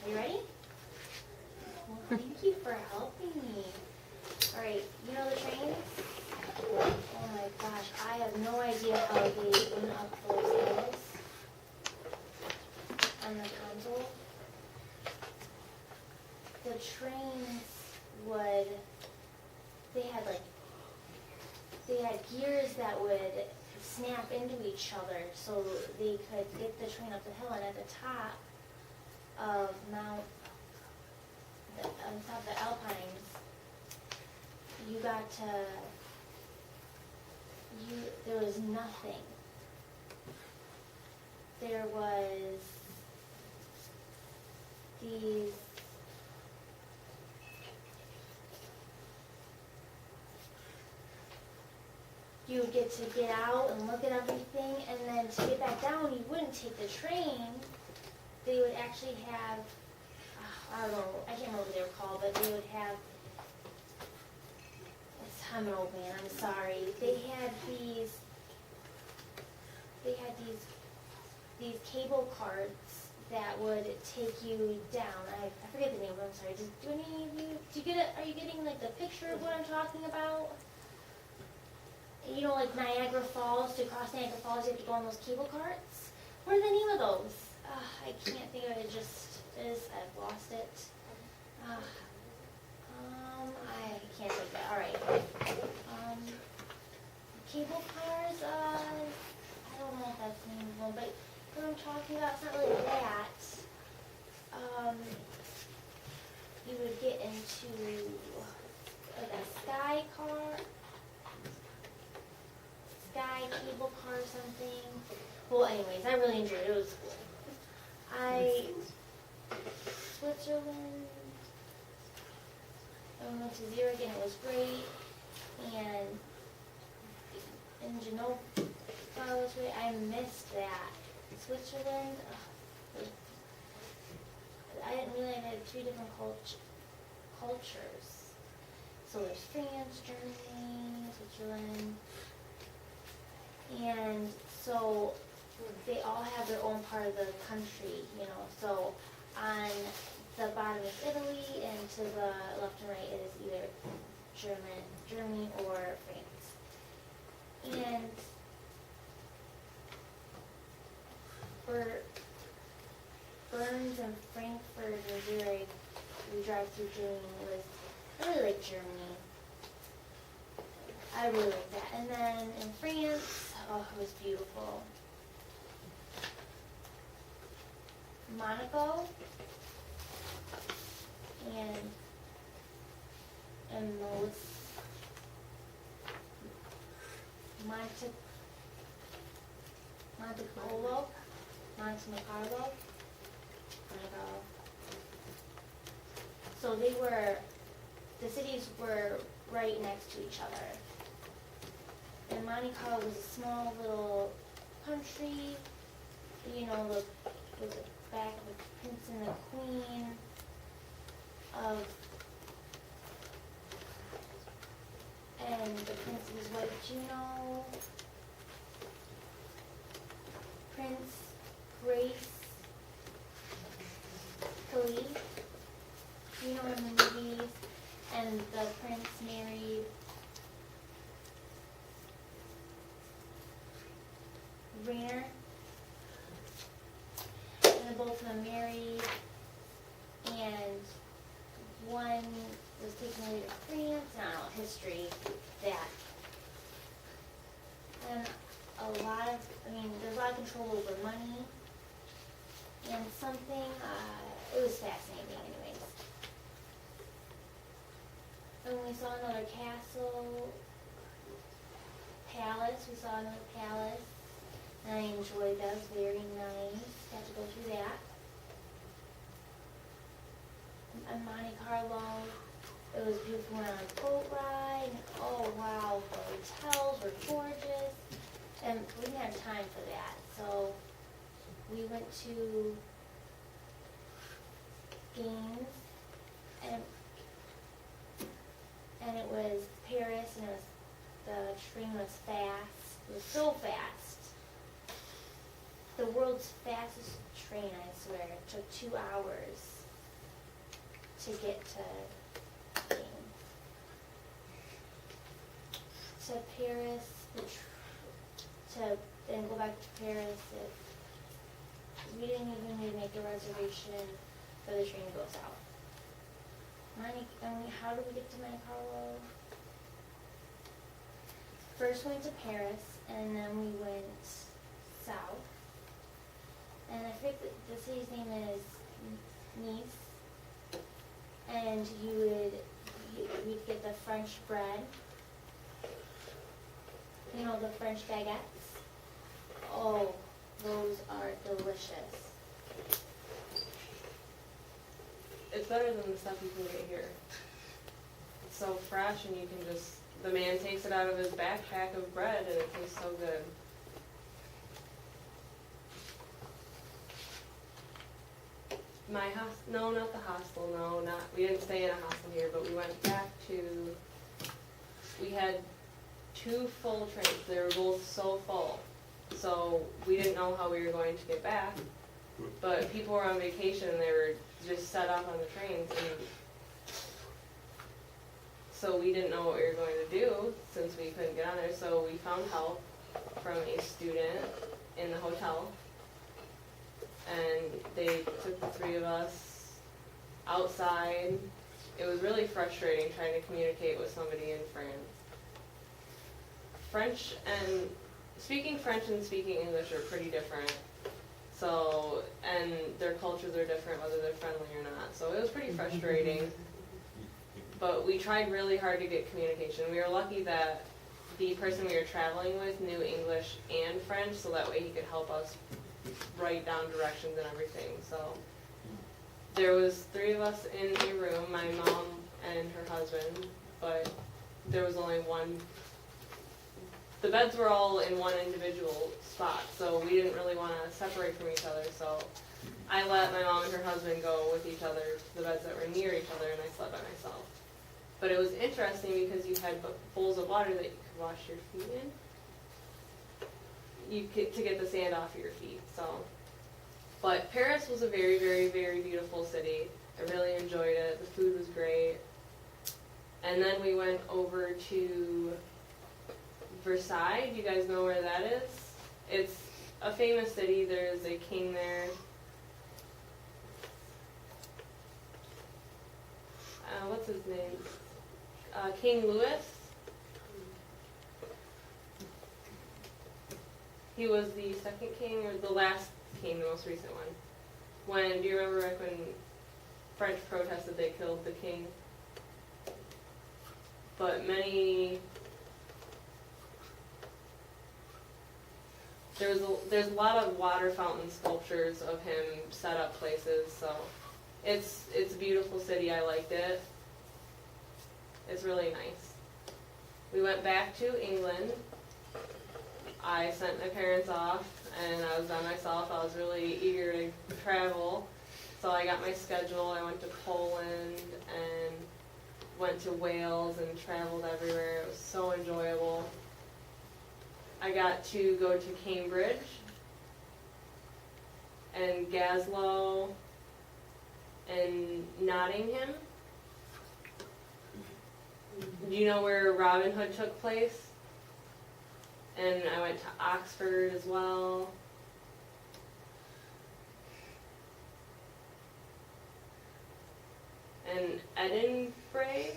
You ready? Well, thank you for helping me. All right, you know the trains? Oh my gosh, I have no idea how they went up those hills on the console. The trains would, they had gears that would snap into each other so they could get the train up the hill, and at the top of on top of the Alpines, there was nothing. There was these you would get to get out and look at everything, and then to get back down, you wouldn't take the train. They would actually have, I don't know, I can't remember what they were called, but they would have, I'm an old man, I'm sorry. They had these cable carts that would take you down. I forget the name of them, I'm sorry. Do any of you, are you getting like the picture of what I'm talking about? You know, like Niagara Falls, to cross Niagara Falls, you have to go on those cable carts. What are the name of those? I can't think of it, I've lost it. I can't think of it, all right. Cable cars, I don't know if that's the name of one, but what I'm talking about, it's not really that. You would get into like a sky cable car or something. Well, anyways, I really enjoyed it. It was cool. Switzerland, I went to Zurich and it was great. And in Genova was great. I missed that. Switzerland, I didn't realize I had 3 different cultures. So there's France, Germany, Switzerland. And so they all have their own part of the country, you know. So on the bottom is Italy, and to the left and right is either Germany or France. And for Burns and Frankfurt and Zurich, we drive through Germany. I really like Germany. I really like that. And then in France, oh, it was beautiful. Monaco and Monte Carlo. So the cities were right next to each other. And Monte Carlo was a small little country, you know, with the back of the prince and the queen and the prince's wife Juno, Prince Grace Kelly, you know, in the movies, and the prince married Rainer, and both of them married, and one was taken away to France. I don't know, history, that. And there's a lot of control over money, and something, it was fascinating anyways. And we saw another palace, and I enjoyed that. It was very nice. Got to go through that. And Monte Carlo, it was beautiful. We went on a boat ride. And oh wow, the hotels were gorgeous. And we didn't have time for that, so we went to games, and it was Paris, and the train was fast. It was so fast. The world's fastest train, I swear. It took 2 hours. to get to Paris, to then go back to Paris. We didn't even need to make a reservation for the train to go south. How did we get to Monte Carlo? First we went to Paris, and then we went south. And I forget the city's name is Nice. And we'd get the French bread. You know, the French baguettes. Oh, those are delicious. It's better than the stuff you can get here. It's so fresh, and you can just, the man takes it out of his backpack of bread, and it tastes so good. No, not the hostel, we didn't stay in a hostel here, but we went back we had 2 full trains. They were both so full. So we didn't know how we were going to get back, but people were on vacation and they were just set up on the trains, and so we didn't know what we were going to do since we couldn't get on there. So we found help from a student in the hotel, and they took the 3 of us outside. It was really frustrating trying to communicate with somebody in France. Speaking French and speaking English are pretty different. So, and their cultures are different, whether they're friendly or not. So it was pretty frustrating. But we tried really hard to get communication. We were lucky that the person we were traveling with knew English and French, so that way he could help us write down directions and everything. So there was 3 of us in a room, my mom and her husband, but there was only one. The beds were all in one individual spot, so we didn't really want to separate from each other. So I let my mom and her husband go with each other to the beds that were near each other, and I slept by myself. But it was interesting because you had bowls of water that you could wash your feet in. To get the sand off your feet. So, but Paris was a very, very, very beautiful city. I really enjoyed it. The food was great. And then we went over to Versailles. Do you guys know where that is? It's a famous city. There's a king there. What's his name? King Louis. He was the second king, or the last king, the most recent one. Do you remember when French protested, they killed the king? But there's a lot of water fountain sculptures of him set up places, so it's a beautiful city. I liked it. It's really nice. We went back to England. I sent my parents off, and I was by myself. I was really eager to travel, so I got my schedule. I went to Poland and went to Wales and traveled everywhere. It was so enjoyable. I got to go to Cambridge and Glasgow and Nottingham. Do you know where Robin Hood took place? And I went to Oxford as well. And Edinburgh.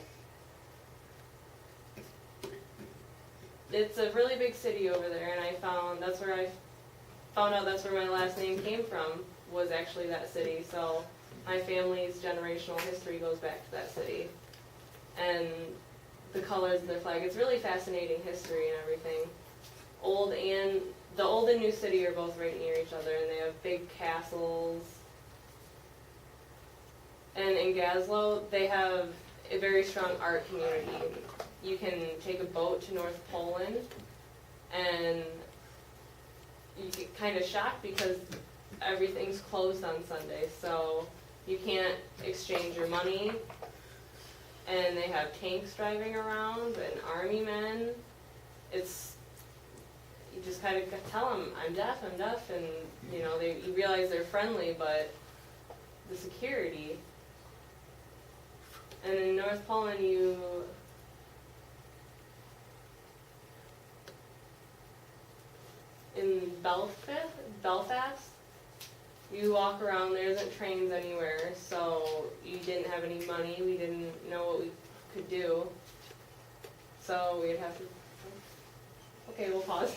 It's a really big city over there, and I found out that's where my last name came from, was actually that city. So my family's generational history goes back to that city. And the colors of their flag, it's really fascinating history and everything. The old and new city are both right near each other, and they have big castles. And in Glasgow, they have a very strong art community. You can take a boat to North Poland, and you get kind of shocked because everything's closed on Sunday, so you can't exchange your money. And they have tanks driving around and army men. You just kind of tell them, I'm deaf, and you realize they're friendly, but the security, And in North Poland, in Belfast, you walk around, there isn't trains anywhere, so you didn't have any money, we didn't know what we could do. So we'd have to, okay, we'll pause.